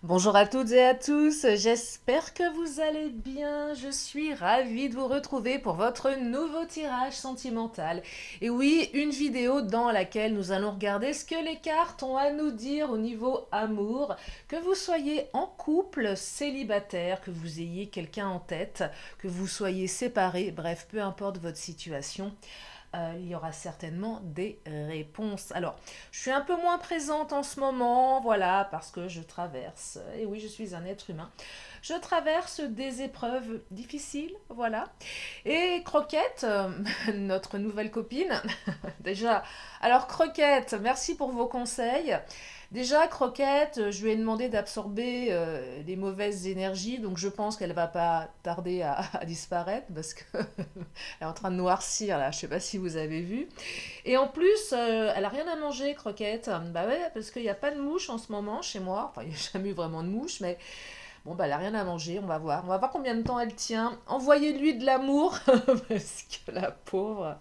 Bonjour à toutes et à tous, j'espère que vous allez bien. Je suis ravie de vous retrouver pour votre nouveau tirage sentimental. Et oui, une vidéo dans laquelle nous allons regarder ce que les cartes ont à nous dire au niveau amour. Que vous soyez en couple, célibataire, que vous ayez quelqu'un en tête, que vous soyez séparés, bref, peu importe votre situation. Il y aura certainement des réponses. Alors, je suis un peu moins présente en ce moment, voilà, parce que je traverse, et oui, je suis un être humain, je traverse des épreuves difficiles, voilà. Et Croquette, notre nouvelle copine, déjà, alors Croquette, merci pour vos conseils. Déjà, Croquette, je lui ai demandé d'absorber les mauvaises énergies, donc je pense qu'elle va pas tarder à disparaître parce qu'elle est en train de noircir là, je sais pas si vous avez vu. Et en plus, elle a rien à manger, Croquette. Bah ouais, parce qu'il n'y a pas de mouche en ce moment chez moi. Enfin, il n'y a jamais eu vraiment de mouche, mais bon, bah elle a rien à manger, on va voir. On va voir combien de temps elle tient. Envoyez-lui de l'amour, parce que la pauvre.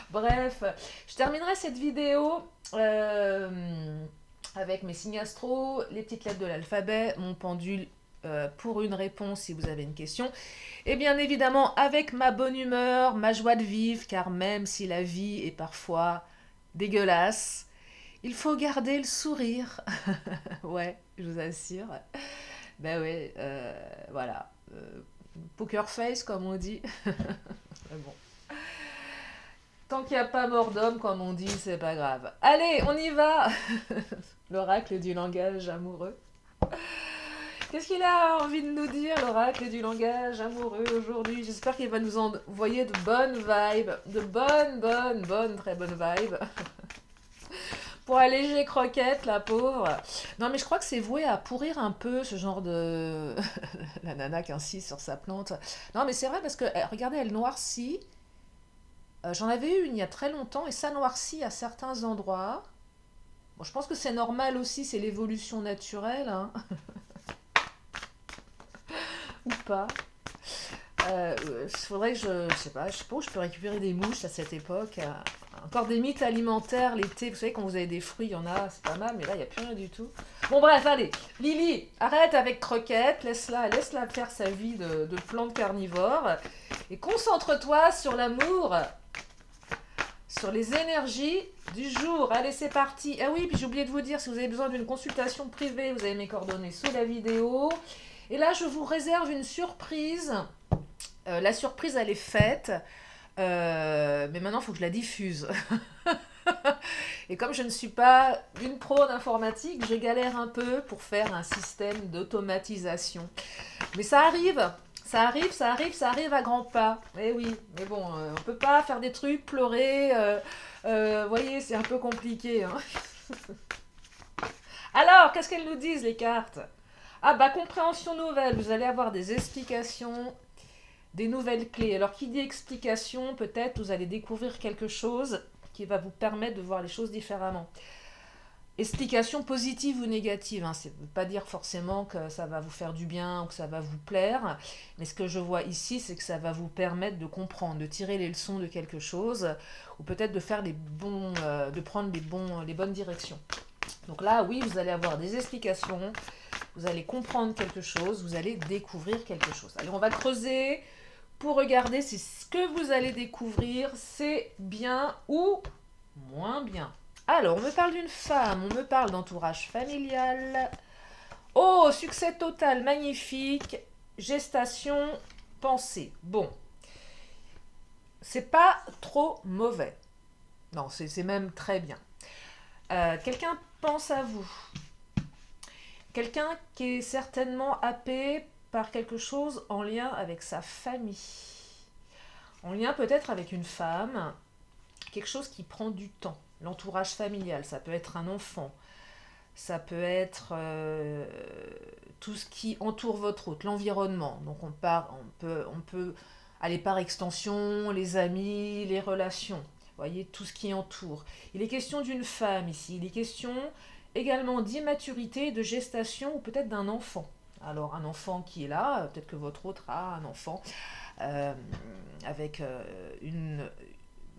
Bref, je terminerai cette vidéo avec mes signes astro, les petites lettres de l'alphabet, mon pendule pour une réponse si vous avez une question. Et bien évidemment avec ma bonne humeur, ma joie de vivre, car même si la vie est parfois dégueulasse, il faut garder le sourire. Ouais, je vous assure. Ben ouais, voilà. Poker face comme on dit. Mais bon. Tant qu'il n'y a pas mort d'homme, comme on dit, c'est pas grave. Allez, on y va. L'oracle du langage amoureux. Qu'est-ce qu'il a envie de nous dire, l'oracle du langage amoureux aujourd'hui? J'espère qu'il va nous envoyer de bonnes vibes, de bonnes, très bonnes vibes. Pour alléger Croquette, la pauvre. Non, mais je crois que c'est voué à pourrir un peu ce genre de. La nana qui insiste sur sa plante. Non, mais c'est vrai parce que, regardez, elle noircit. J'en avais eu une il y a très longtemps et ça noircit à certains endroits. Bon, je pense que c'est normal aussi, c'est l'évolution naturelle, hein, ou pas. Faudrait que je sais pas, je sais pas où je peux récupérer des mouches à cette époque. Encore des mythes alimentaires l'été, vous savez quand vous avez des fruits, il y en a, c'est pas mal, mais là il n'y a plus rien du tout. Bon bref, allez, Lily, arrête avec Croquette, laisse-la faire sa vie de plante carnivore et concentre-toi sur l'amour, sur les énergies du jour. Allez, c'est parti. Ah oui, puis j'ai oublié de vous dire, si vous avez besoin d'une consultation privée, vous avez mes coordonnées sous la vidéo. Et là, je vous réserve une surprise. La surprise, elle est faite. Mais maintenant, il faut que je la diffuse. Et comme je ne suis pas une pro d'informatique, je galère un peu pour faire un système d'automatisation. Mais ça arrive, ça arrive à grands pas. Eh oui, mais bon, on peut pas faire des trucs, pleurer. Vous voyez, c'est un peu compliqué, hein. Alors, qu'est-ce qu'elles nous disent, les cartes? Ah bah, compréhension nouvelle, vous allez avoir des explications, des nouvelles clés. Alors, qui dit explication, peut-être vous allez découvrir quelque chose qui va vous permettre de voir les choses différemment. Explication positive ou négative, hein. Ça ne veut pas dire forcément que ça va vous faire du bien ou que ça va vous plaire, mais ce que je vois ici, c'est que ça va vous permettre de comprendre, de tirer les leçons de quelque chose, ou peut-être de faire de prendre les bonnes directions. Donc là, oui, vous allez avoir des explications, vous allez comprendre quelque chose, vous allez découvrir quelque chose. Allez, on va creuser pour regarder si ce que vous allez découvrir, c'est bien ou moins bien. Alors, on me parle d'une femme, on me parle d'entourage familial. Oh, succès total, magnifique. Gestation, pensée. Bon, c'est pas trop mauvais. Non, c'est même très bien. Quelqu'un pense à vous. Quelqu'un qui est certainement happé par quelque chose en lien avec sa famille. En lien peut-être avec une femme. Quelque chose qui prend du temps. L'entourage familial, ça peut être un enfant. Ça peut être tout ce qui entoure votre hôte, l'environnement. Donc on peut aller par extension, les amis, les relations. Vous voyez, tout ce qui entoure. Il est question d'une femme ici. Il est question également d'immaturité, de gestation ou peut-être d'un enfant. Alors un enfant qui est là, peut-être que votre autre a un enfant euh, avec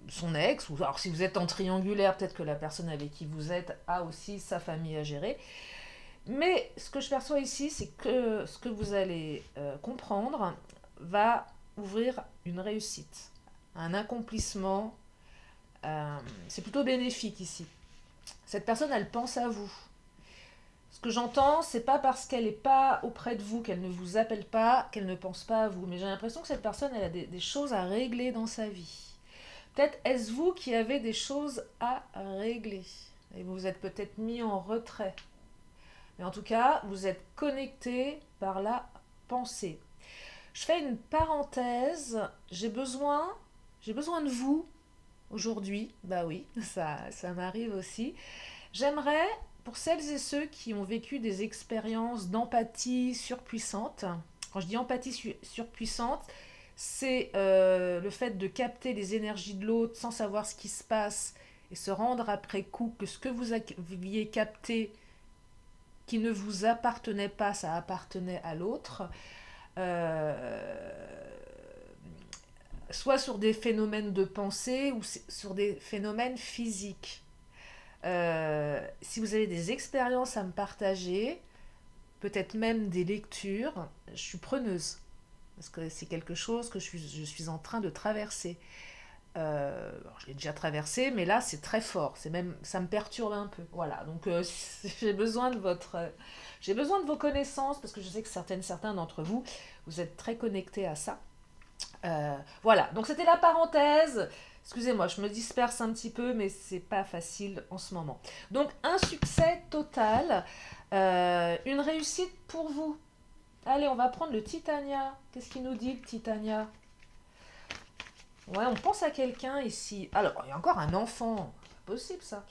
son ex, ou alors si vous êtes en triangulaire, peut-être que la personne avec qui vous êtes a aussi sa famille à gérer. Mais ce que je perçois ici, c'est que ce que vous allez comprendre va ouvrir une réussite, un accomplissement. C'est plutôt bénéfique ici. Cette personne, elle pense à vous. Ce que j'entends, c'est pas parce qu'elle n'est pas auprès de vous, qu'elle ne vous appelle pas, qu'elle ne pense pas à vous. Mais j'ai l'impression que cette personne, elle a des choses à régler dans sa vie. Peut-être est-ce vous qui avez des choses à régler. Et vous vous êtes peut-être mis en retrait. Mais en tout cas, vous êtes connecté par la pensée. Je fais une parenthèse. J'ai besoin de vous aujourd'hui. Bah oui, ça m'arrive aussi. J'aimerais, pour celles et ceux qui ont vécu des expériences d'empathie surpuissante, quand je dis empathie surpuissante, c'est le fait de capter les énergies de l'autre sans savoir ce qui se passe et se rendre après coup que ce que vous aviez capté qui ne vous appartenait pas, ça appartenait à l'autre, soit sur des phénomènes de pensée ou sur des phénomènes physiques. Si vous avez des expériences à me partager, peut-être même des lectures, je suis preneuse. Parce que c'est quelque chose que je suis en train de traverser. Je l'ai déjà traversé, mais là c'est très fort. Ça me perturbe un peu. Voilà. Donc j'ai besoin de vos connaissances parce que je sais que certains d'entre vous, vous êtes très connectés à ça. Voilà. Donc c'était la parenthèse. Excusez-moi, je me disperse un petit peu, mais c'est pas facile en ce moment. Donc un succès total, une réussite pour vous. Allez, on va prendre le Titania. Qu'est-ce qu'il nous dit le Titania? Ouais, on pense à quelqu'un ici. Alors, il y a encore un enfant. C'est pas possible ça.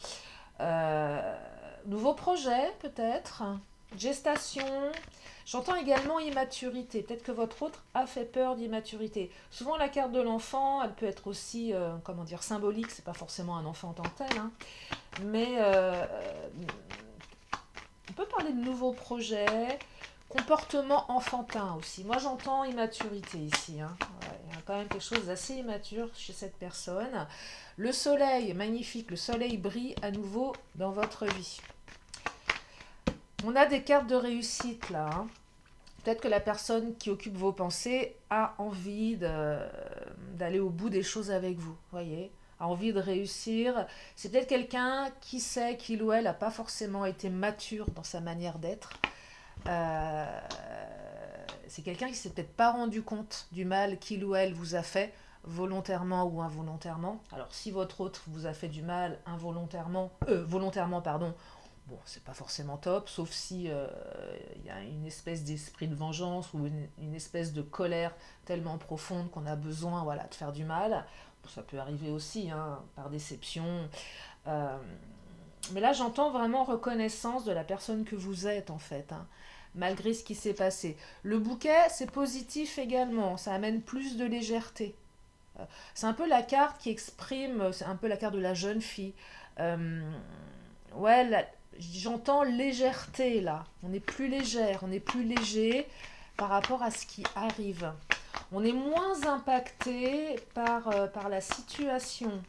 Nouveau projet, peut-être. Gestation. J'entends également immaturité. Peut-être que votre autre a fait peur d'immaturité. Souvent, la carte de l'enfant, elle peut être aussi, comment dire, symbolique. C'est pas forcément un enfant en tant que tel. Hein. Mais on peut parler de nouveaux projets. Comportement enfantin aussi. Moi, j'entends immaturité ici. Hein. Ouais, il y a quand même quelque chose d'assez immature chez cette personne. Le soleil, magnifique. Le soleil brille à nouveau dans votre vie. On a des cartes de réussite là. Hein. Peut-être que la personne qui occupe vos pensées a envie d'aller au bout des choses avec vous. Voyez, a envie de réussir. C'est peut-être quelqu'un qui sait qu'il ou elle n'a pas forcément été mature dans sa manière d'être. C'est quelqu'un qui ne s'est peut-être pas rendu compte du mal qu'il ou elle vous a fait, volontairement ou involontairement. Alors si votre autre vous a fait du mal volontairement, pardon, bon, c'est pas forcément top, sauf si y a une espèce d'esprit de vengeance ou une espèce de colère tellement profonde qu'on a besoin, voilà, de faire du mal. Bon, ça peut arriver aussi, hein, par déception. Mais là, j'entends vraiment reconnaissance de la personne que vous êtes, en fait, hein, malgré ce qui s'est passé. Le bouquet, c'est positif également, ça amène plus de légèreté. C'est un peu la carte qui exprime, c'est un peu la carte de la jeune fille. Ouais, j'entends légèreté, là. On est plus légère, on est plus léger par rapport à ce qui arrive. On est moins impacté par la situation.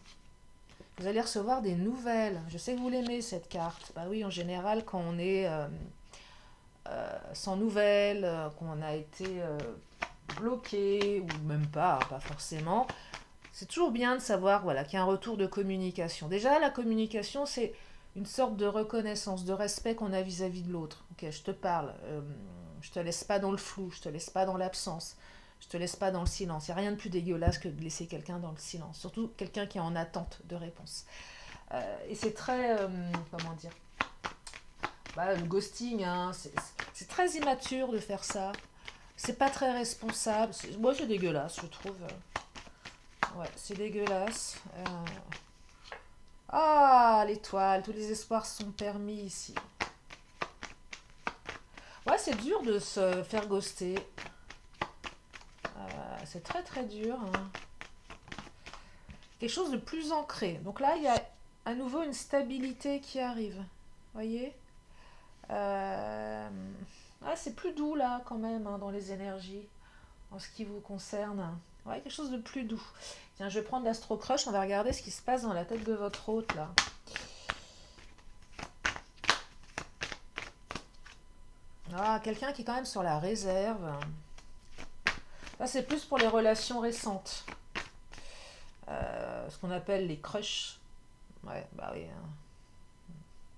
Vous allez recevoir des nouvelles. Je sais que vous l'aimez, cette carte. Bah oui, en général, quand on est sans nouvelles, qu'on a été bloqué, ou même pas forcément, c'est toujours bien de savoir voilà, qu'il y a un retour de communication. Déjà, la communication, c'est une sorte de reconnaissance, de respect qu'on a vis-à-vis de l'autre. Ok, je te parle, je te laisse pas dans le flou, je te laisse pas dans l'absence. Je te laisse pas dans le silence. Il n'y a rien de plus dégueulasse que de laisser quelqu'un dans le silence. Surtout quelqu'un qui est en attente de réponse. Et c'est très... comment dire, bah, le ghosting, hein, c'est très immature de faire ça. C'est pas très responsable. Moi, c'est dégueulasse, je trouve. Ouais, c'est dégueulasse. Ah, l'étoile. Tous les espoirs sont permis ici. Ouais, c'est dur de se faire ghoster. C'est très très dur. Hein. Quelque chose de plus ancré. Donc là, il y a à nouveau une stabilité qui arrive. Voyez c'est plus doux là quand même hein, dans les énergies en ce qui vous concerne. Ouais, quelque chose de plus doux. Tiens, je vais prendre l'Astro Crush. On va regarder ce qui se passe dans la tête de votre hôte là. Ah, quelqu'un qui est quand même sur la réserve. Là, c'est plus pour les relations récentes. Ce qu'on appelle les crushs. Ouais, bah oui, hein.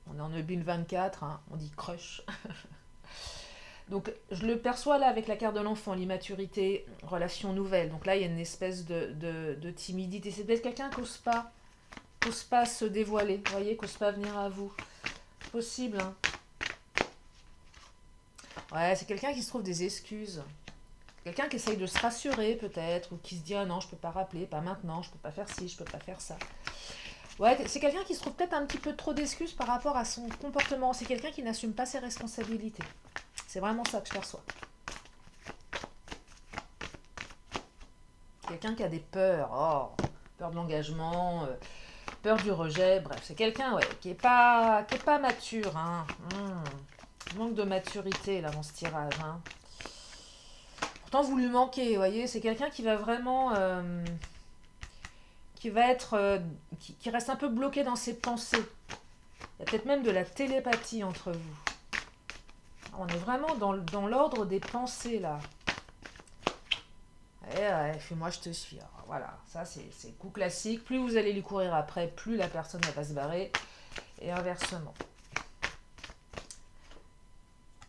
On est en 2024, hein, on dit crush. Donc, je le perçois là avec la carte de l'enfant, l'immaturité, relation nouvelle. Donc là, il y a une espèce de timidité. C'est peut-être quelqu'un qui n'ose pas se dévoiler, vous voyez, qui n'ose pas venir à vous. Possible, hein. Ouais, c'est quelqu'un qui se trouve des excuses. Quelqu'un qui essaye de se rassurer peut-être, ou qui se dit ah non, je peux pas rappeler, pas maintenant, je peux pas faire ci, je peux pas faire ça. Ouais, c'est quelqu'un qui se trouve peut-être un petit peu trop d'excuses par rapport à son comportement. C'est quelqu'un qui n'assume pas ses responsabilités. C'est vraiment ça que je perçois. Quelqu'un qui a des peurs, oh, peur de l'engagement, peur du rejet, bref, c'est quelqu'un ouais, qui est pas mature. Hein. Manque de maturité là dans ce tirage. Hein. Pourtant, vous lui manquez, vous voyez, c'est quelqu'un qui va vraiment... qui va être... qui reste un peu bloqué dans ses pensées. Il y a peut-être même de la télépathie entre vous. On est vraiment dans l'ordre des pensées, là. Et ouais, moi je te suis. Alors, voilà, ça c'est coup classique. Plus vous allez lui courir après, plus la personne va se barrer. Et inversement.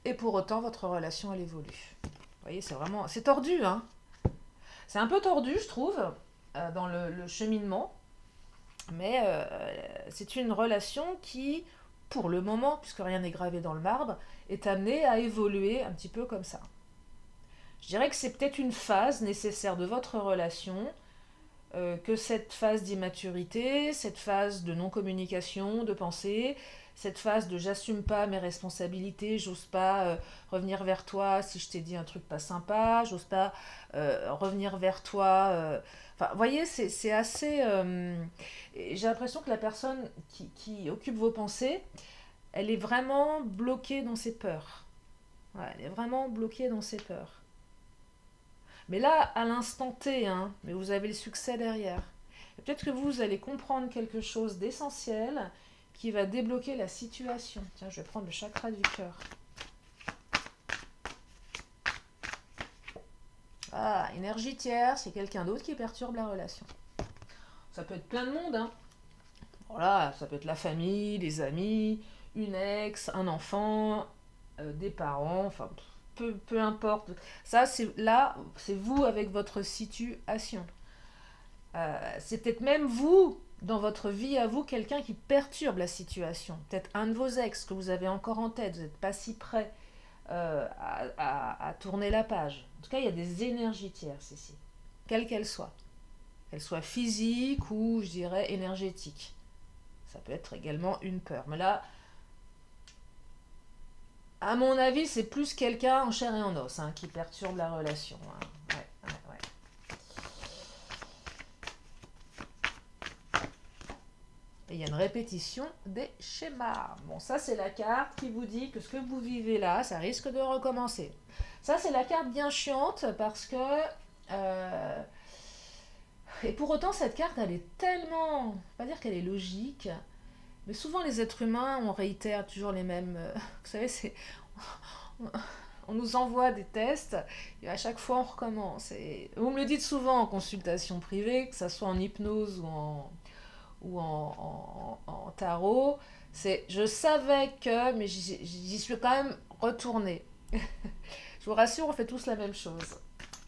Et pour autant, votre relation, elle évolue. Vous voyez, c'est vraiment... C'est tordu, hein. C'est un peu tordu, je trouve, dans le cheminement. Mais c'est une relation qui, pour le moment, puisque rien n'est gravé dans le marbre, est amenée à évoluer un petit peu comme ça. Je dirais que c'est peut-être une phase nécessaire de votre relation, que cette phase d'immaturité, cette phase de non-communication, de pensée, cette phase de j'assume pas mes responsabilités, j'ose pas revenir vers toi si je t'ai dit un truc pas sympa, j'ose pas revenir vers toi. Enfin, vous voyez, c'est assez. J'ai l'impression que la personne qui occupe vos pensées, elle est vraiment bloquée dans ses peurs. Ouais, elle est vraiment bloquée dans ses peurs. Mais là, à l'instant T, hein, mais vous avez le succès derrière. Et peut-être que vous allez comprendre quelque chose d'essentiel qui va débloquer la situation. Tiens, je vais prendre le chakra du cœur. Ah, énergie tierce, c'est quelqu'un d'autre qui perturbe la relation. Ça peut être plein de monde, hein. Voilà, ça peut être la famille, les amis, une ex, un enfant, des parents, enfin, peu importe. Ça, c'est vous avec votre situation. C'est peut-être même vous, dans votre vie à vous, quelqu'un qui perturbe la situation. Peut-être un de vos ex que vous avez encore en tête, vous n'êtes pas si prêt à tourner la page. En tout cas, il y a des énergies tierces ici, quelles qu'elles soient. Qu'elles soient physiques ou, je dirais, énergétiques. Ça peut être également une peur. Mais là, à mon avis, c'est plus quelqu'un en chair et en os hein, qui perturbe la relation. Hein. Ouais, ouais, ouais. Et il y a une répétition des schémas. Bon, ça, c'est la carte qui vous dit que ce que vous vivez là, ça risque de recommencer. Ça, c'est la carte bien chiante parce que... et pour autant, cette carte, elle est tellement... Pas dire qu'elle est logique, mais souvent, les êtres humains, on réitère toujours les mêmes... vous savez, c'est... On nous envoie des tests et à chaque fois, on recommence. Et vous me le dites souvent en consultation privée, que ce soit en hypnose ou en tarot, c'est je savais que, mais j'y suis quand même retournée. Je vous rassure, on fait tous la même chose.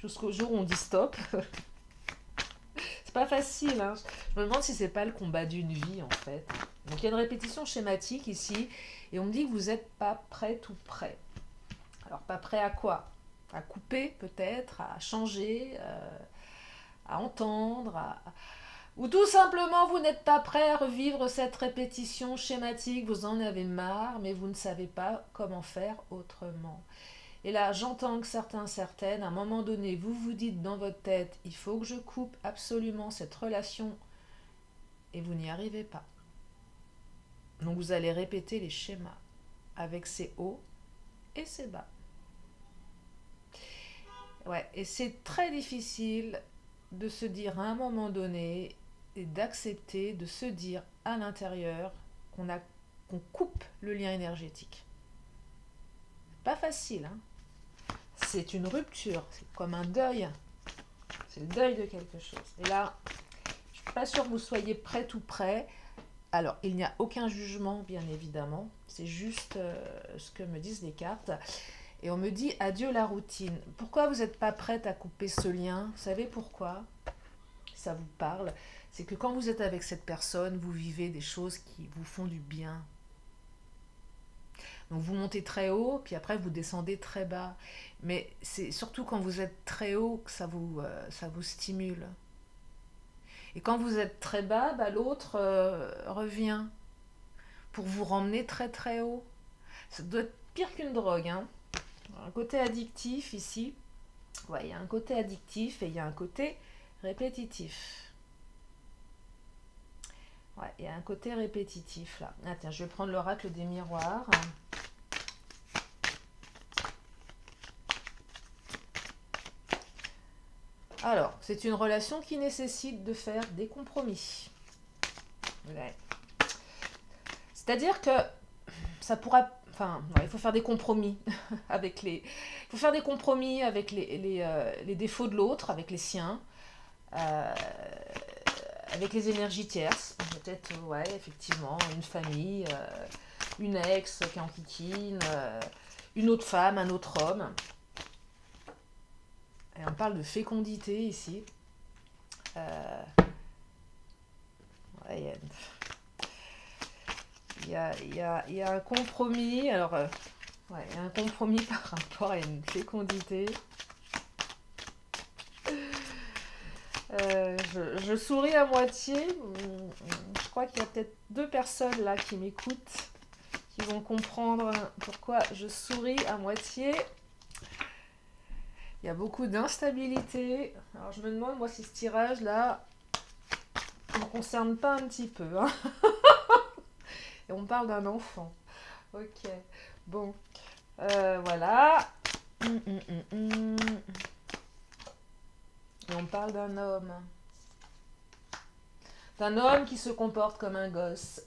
Jusqu'au jour où on dit stop. C'est pas facile, hein. Je me demande si c'est pas le combat d'une vie en fait. Donc il y a une répétition schématique ici, et on me dit que vous n'êtes pas prêt tout prêt. Alors pas prêt à quoi? À couper peut-être, à changer, à entendre, ou tout simplement, vous n'êtes pas prêt à revivre cette répétition schématique, vous en avez marre, mais vous ne savez pas comment faire autrement. Et là, j'entends que certaines, à un moment donné, vous vous dites dans votre tête, il faut que je coupe absolument cette relation, et vous n'y arrivez pas. Donc vous allez répéter les schémas, avec ses hauts et ses bas. Ouais, et c'est très difficile de se dire à un moment donné, et d'accepter de se dire à l'intérieur qu'on coupe le lien énergétique. pas facile, hein. C'est une rupture, c'est comme un deuil. C'est le deuil de quelque chose. Et là, je ne suis pas sûre que vous soyez prête ou prêt. Alors, il n'y a aucun jugement, bien évidemment. C'est juste ce que me disent les cartes. Et on me dit adieu la routine. Pourquoi vous n'êtes pas prête à couper ce lien? Vous savez pourquoi? Ça vous parle. C'est que quand vous êtes avec cette personne, vous vivez des choses qui vous font du bien. Donc vous montez très haut, puis après vous descendez très bas. Mais c'est surtout quand vous êtes très haut que ça vous stimule. Et quand vous êtes très bas, bah, l'autre revient pour vous ramener très très haut. Ça doit être pire qu'une drogue, hein. Un côté addictif ici. Ouais, il y a un côté addictif et il y a un côté répétitif. Ouais, il y a un côté répétitif là. Ah tiens, je vais prendre l'oracle des miroirs. Alors, c'est une relation qui nécessite de faire des compromis. Ouais. C'est-à-dire que ça pourra... Enfin, ouais, il faut faire des compromis avec les... Il faut faire des compromis avec les défauts de l'autre, avec les siens, avec les énergies tierces. Peut-être, ouais, effectivement, une famille, une ex qui enquiquine, une autre femme, un autre homme. Et on parle de fécondité ici. Ouais, il y a un compromis. Alors, ouais, il y a un compromis par rapport à une fécondité. Je souris à moitié. Je crois qu'il y a peut-être 2 personnes là qui m'écoutent, qui vont comprendre pourquoi je souris à moitié. Il y a beaucoup d'instabilité. Alors je me demande, moi, si ce tirage-là ne me concerne pas un petit peu, hein. Et on parle d'un enfant. Ok, bon. Voilà. Et on parle d'un homme. D'un homme qui se comporte comme un gosse.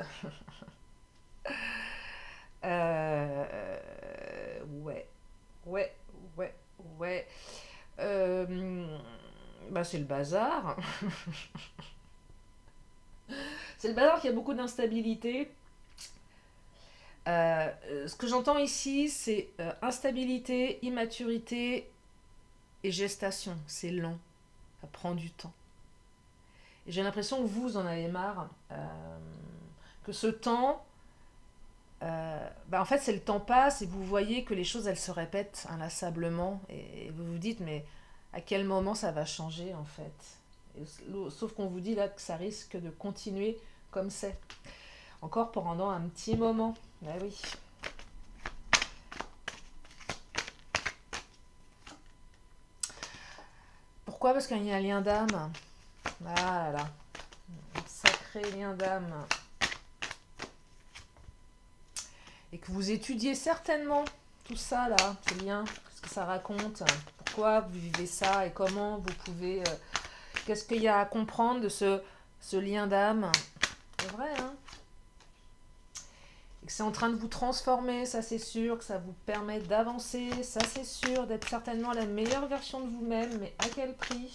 Ouais. Ouais, ouais, ouais. Bah c'est le bazar. C'est le bazar qui a beaucoup d'instabilité. Ce que j'entends ici, c'est instabilité, immaturité et gestation. C'est lent. Ça prend du temps. Et j'ai l'impression que vous en avez marre. Que ce temps, bah en fait, c'est le temps passe et vous voyez que les choses, elles se répètent inlassablement. Et vous vous dites, mais à quel moment ça va changer en fait? Sauf qu'on vous dit là que ça risque de continuer comme c'est. Encore pendant un petit moment. Bah oui. Pourquoi? Parce qu'il y a un lien d'âme. Ah là là. Un sacré lien d'âme. Et que vous étudiez certainement tout ça là, ces liens, ce que ça raconte, pourquoi vous vivez ça et comment vous pouvez... qu'est-ce qu'il y a à comprendre de ce lien d'âme? C'est vrai, hein? Et que c'est en train de vous transformer, ça c'est sûr, que ça vous permet d'avancer, ça c'est sûr, d'être certainement la meilleure version de vous-même, mais à quel prix?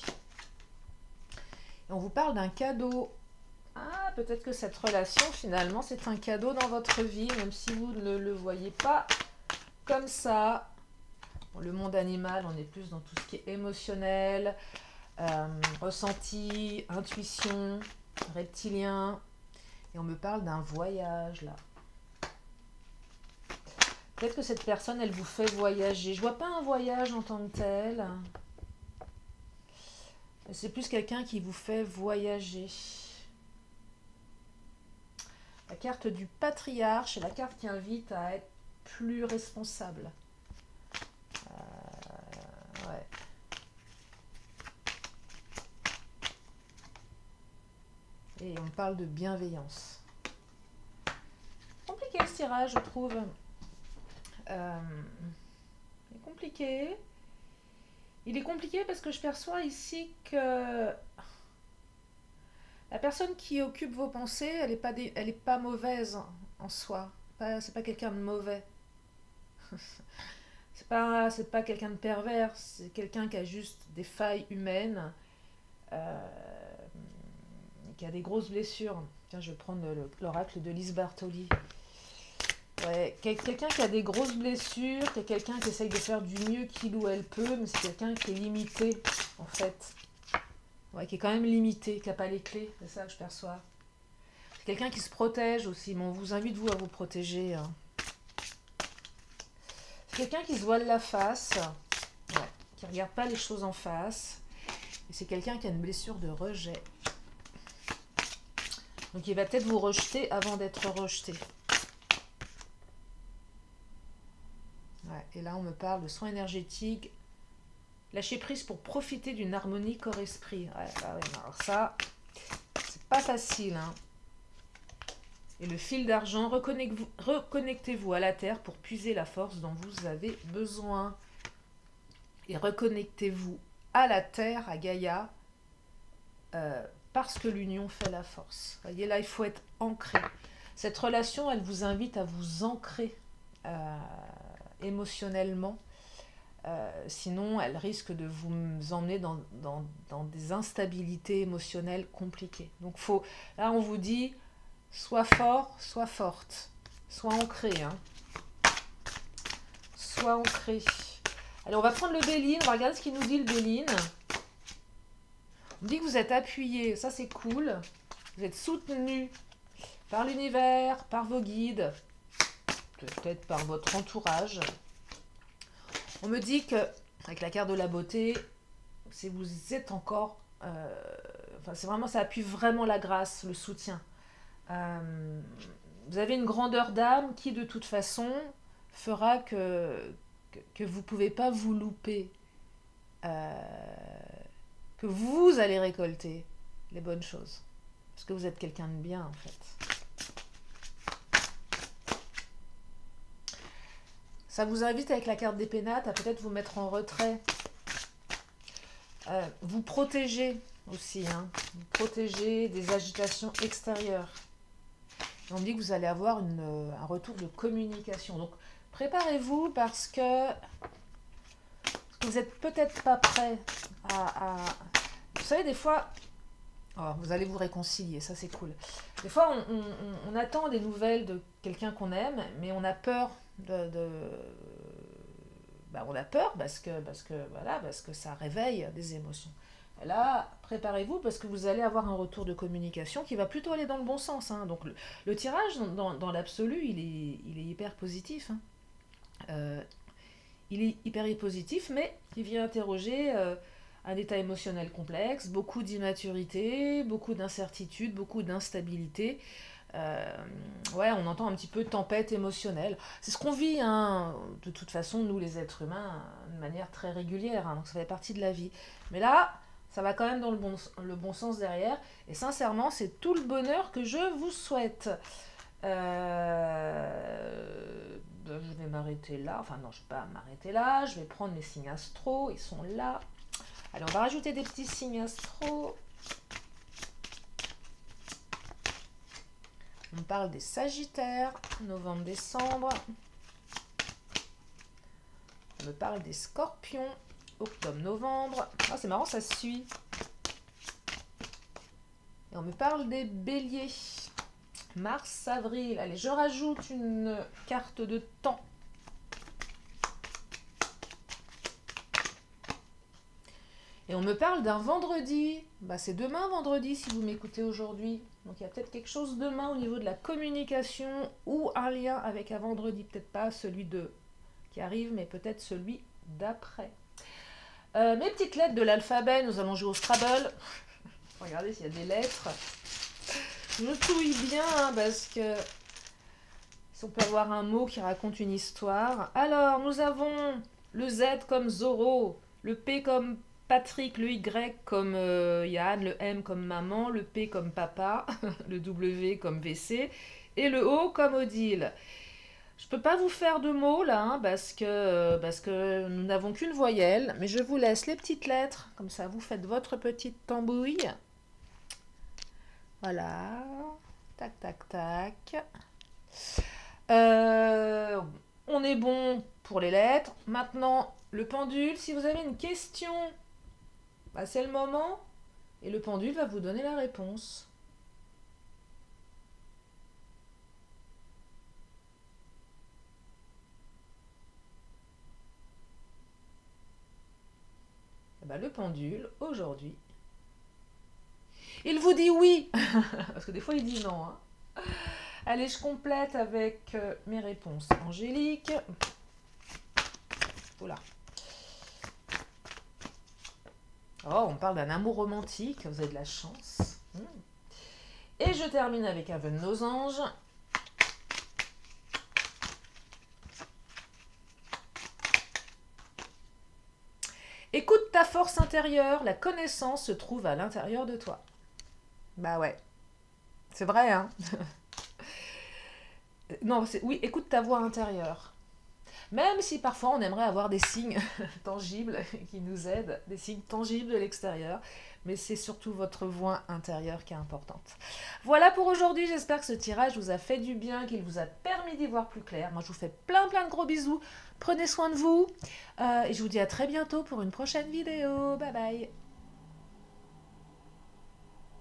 Et on vous parle d'un cadeau. Ah, peut-être que cette relation, finalement, c'est un cadeau dans votre vie, même si vous ne le voyez pas comme ça. Bon, le monde animal, on est plus dans tout ce qui est émotionnel, ressenti, intuition, reptilien. Et on me parle d'un voyage, là. Peut-être que cette personne, elle vous fait voyager. Je vois pas un voyage en tant que tel. C'est plus quelqu'un qui vous fait voyager. La carte du patriarche est la carte qui invite à être plus responsable. Ouais. Et on parle de bienveillance. Compliqué ce tirage, je trouve. Il est compliqué. Il est compliqué parce que je perçois ici que la personne qui occupe vos pensées, elle est pas mauvaise en soi. C'est pas quelqu'un de mauvais. c'est pas quelqu'un de pervers, c'est quelqu'un qui a juste des failles humaines, euh, qui a des grosses blessures. Tiens, je vais prendre l'oracle de Lise Bartoli. Ouais, quelqu'un qui a des grosses blessures, qui est quelqu'un qui essaye de faire du mieux qu'il ou elle peut, mais c'est quelqu'un qui est limité, en fait. Ouais, qui est quand même limité, qui n'a pas les clés, c'est ça que je perçois. C'est quelqu'un qui se protège aussi, mais on vous invite, vous, à vous protéger. Hein. C'est quelqu'un qui se voile la face, ouais, qui ne regarde pas les choses en face. Et c'est quelqu'un qui a une blessure de rejet. Donc il va peut-être vous rejeter avant d'être rejeté. Ouais, et là, on me parle de soins énergétiques. Lâcher prise pour profiter d'une harmonie corps-esprit. Ouais, bah ouais, alors ça, c'est pas facile. Hein. Et le fil d'argent, reconnectez-vous à la terre pour puiser la force dont vous avez besoin. Et reconnectez-vous à la terre, à Gaïa, parce que l'union fait la force. Vous voyez, là, il faut être ancré. Cette relation, elle vous invite à vous ancrer émotionnellement. Sinon, elle risque de vous emmener dans des instabilités émotionnelles compliquées. Donc, là, on vous dit, sois fort, sois forte, sois ancré. Hein. Sois ancré. Allez, on va prendre le Béline, on va regarder ce qu'il nous dit le Béline. On dit que vous êtes appuyé, ça c'est cool. Vous êtes soutenu par l'univers, par vos guides, peut-être par votre entourage. On me dit que, avec la carte de la beauté, si vous êtes encore... enfin, c'est vraiment, ça appuie vraiment la grâce, le soutien. Vous avez une grandeur d'âme qui, de toute façon, fera que vous ne pouvez pas vous louper. Que vous allez récolter les bonnes choses. Parce que vous êtes quelqu'un de bien, en fait. Ça vous invite, avec la carte des pénates, à peut-être vous mettre en retrait. Vous protéger aussi. Hein. Vous protéger des agitations extérieures. Et on dit que vous allez avoir un retour de communication. Donc, préparez-vous parce que vous n'êtes peut-être pas prêt à... Vous savez, des fois... Alors, vous allez vous réconcilier, ça c'est cool. Des fois, on attend des nouvelles de quelqu'un qu'on aime, mais on a peur on a peur parce que ça réveille des émotions. Là, préparez-vous parce que vous allez avoir un retour de communication qui va plutôt aller dans le bon sens. Hein. Donc, le tirage, dans l'absolu, il est hyper positif. Hein. Il est hyper positif, mais il vient interroger un état émotionnel complexe, beaucoup d'immaturité, beaucoup d'incertitude, beaucoup d'instabilité. Ouais, on entend un petit peu tempête émotionnelle. C'est ce qu'on vit, hein, de toute façon, nous les êtres humains, de manière très régulière, hein, donc ça fait partie de la vie. Mais là, ça va quand même dans le bon sens derrière, et sincèrement, c'est tout le bonheur que je vous souhaite. Je vais m'arrêter là, enfin non, je ne vais pas m'arrêter là, je vais prendre mes signes astro, ils sont là. Allez, on va rajouter des petits signes astro. On parle des Sagittaires, novembre-décembre. On me parle des Scorpions, octobre-novembre. Ah, c'est marrant, ça se suit. Et on me parle des Béliers, mars-avril. Allez, je rajoute une carte de temps. Et on me parle d'un vendredi. Bah, c'est demain vendredi si vous m'écoutez aujourd'hui. Donc il y a peut-être quelque chose demain au niveau de la communication ou un lien avec un vendredi. Peut-être pas celui qui arrive, mais peut-être celui d'après. Mes petites lettres de l'alphabet, nous allons jouer au Scrabble. Regardez s'il y a des lettres. Je touille bien hein, parce que si on peut avoir un mot qui raconte une histoire. Alors, nous avons le Z comme Zoro, le P comme Patrick, le Y comme Yann, le M comme maman, le P comme papa, le W comme WC et le O comme Odile. Je peux pas vous faire de mots là, hein, parce que nous n'avons qu'une voyelle, mais je vous laisse les petites lettres, comme ça vous faites votre petite tambouille. Voilà, tac tac tac. On est bon pour les lettres. Maintenant, le pendule. Si vous avez une question, bah, c'est le moment. Et le pendule va vous donner la réponse. Et bah, le pendule, aujourd'hui, il vous dit oui. Parce que des fois, il dit non. Hein. Allez, je complète avec mes réponses angéliques. Oula. Oh, on parle d'un amour romantique, vous avez de la chance. Et je termine avec un vœu de nos anges. Écoute ta force intérieure, la connaissance se trouve à l'intérieur de toi. Bah ouais, c'est vrai, hein. Non, oui, écoute ta voix intérieure. Même si parfois on aimerait avoir des signes tangibles qui nous aident, des signes tangibles de l'extérieur, mais c'est surtout votre voix intérieure qui est importante. Voilà pour aujourd'hui, j'espère que ce tirage vous a fait du bien, qu'il vous a permis d'y voir plus clair. Moi je vous fais plein de gros bisous, prenez soin de vous, et je vous dis à très bientôt pour une prochaine vidéo, bye bye.